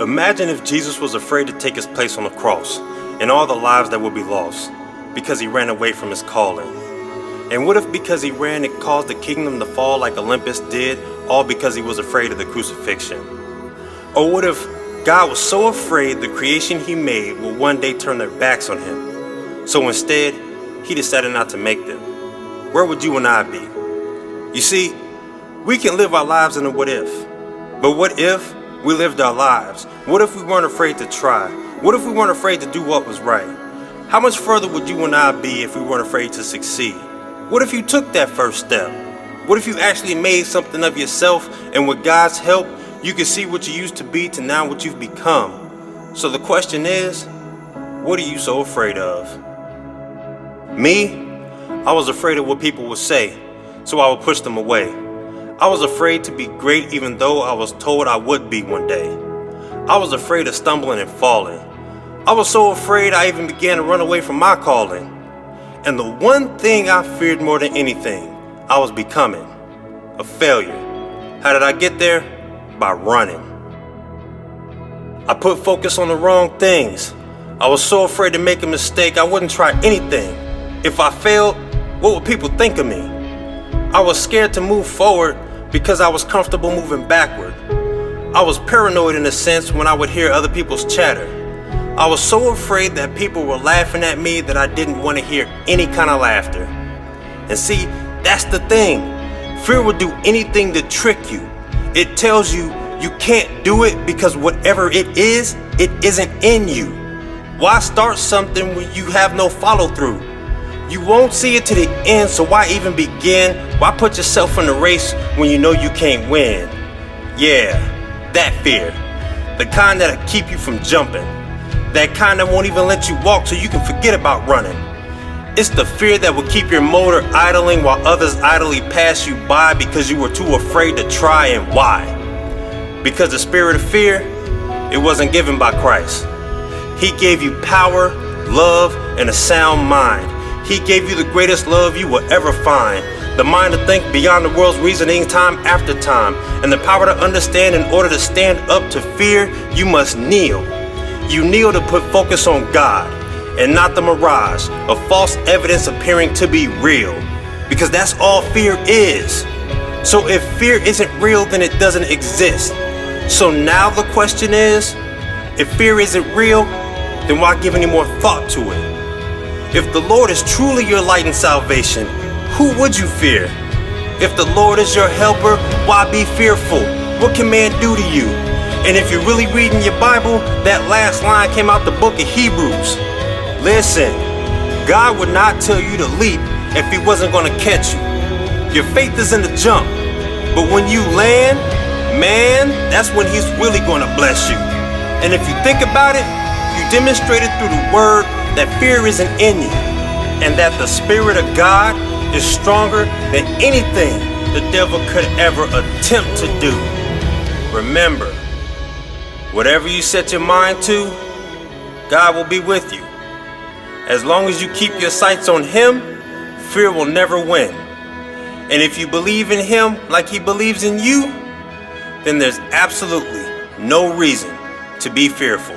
Imagine if Jesus was afraid to take his place on the cross and all the lives that would be lost because he ran away from his calling. And what if because he ran it caused the kingdom to fall like Olympus did, all because he was afraid of the crucifixion? Or what if God was so afraid the creation he made would one day turn their backs on him, so instead he decided not to make them? Where would you and I be? You see, we can live our lives in a what if, but what if we lived our lives? What if we weren't afraid to try? What if we weren't afraid to do what was right? How much further would you and I be if we weren't afraid to succeed? What if you took that first step? What if you actually made something of yourself, and with God's help, you could see what you used to be to now what you've become? So the question is, what are you so afraid of? Me, I was afraid of what people would say, so I would push them away. I was afraid to be great even though I was told I would be one day. I was afraid of stumbling and falling. I was so afraid I even began to run away from my calling. And the one thing I feared more than anything, I was becoming a failure. How did I get there? By running. I put focus on the wrong things. I was so afraid to make a mistake, I wouldn't try anything. If I failed, what would people think of me? I was scared to move forward because I was comfortable moving backward. I was paranoid in a sense when I would hear other people's chatter. I was so afraid that people were laughing at me that I didn't want to hear any kind of laughter. And see, that's the thing. Fear will do anything to trick you. It tells you you can't do it because whatever it isn't in you. Why start something when you have no follow through? You won't see it to the end, so why even begin? Why put yourself in the race when you know you can't win? Yeah, that fear. The kind that'll keep you from jumping. That kind that won't even let you walk so you can forget about running. It's the fear that will keep your motor idling while others idly pass you by because you were too afraid to try. And why? Because the spirit of fear, it wasn't given by Christ. He gave you power, love, and a sound mind. He gave you the greatest love you will ever find. The mind to think beyond the world's reasoning time after time. And the power to understand. In order to stand up to fear, you must kneel. You kneel to put focus on God and not the mirage of false evidence appearing to be real. Because that's all fear is. So if fear isn't real, then it doesn't exist. So now the question is, if fear isn't real, then why give any more thought to it? If the Lord is truly your light and salvation, who would you fear? If the Lord is your helper, why be fearful? What can man do to you? And if you're really reading your Bible, that last line came out the book of Hebrews. Listen, God would not tell you to leap if he wasn't going to catch you. Your faith is in the jump, but when you land, man, that's when he's really going to bless you. And if you think about it, you demonstrated through the word that fear isn't in you, and that the Spirit of God is stronger than anything the devil could ever attempt to do. Remember, whatever you set your mind to, God will be with you. As long as you keep your sights on him, fear will never win. And if you believe in him like he believes in you, then there's absolutely no reason to be fearful.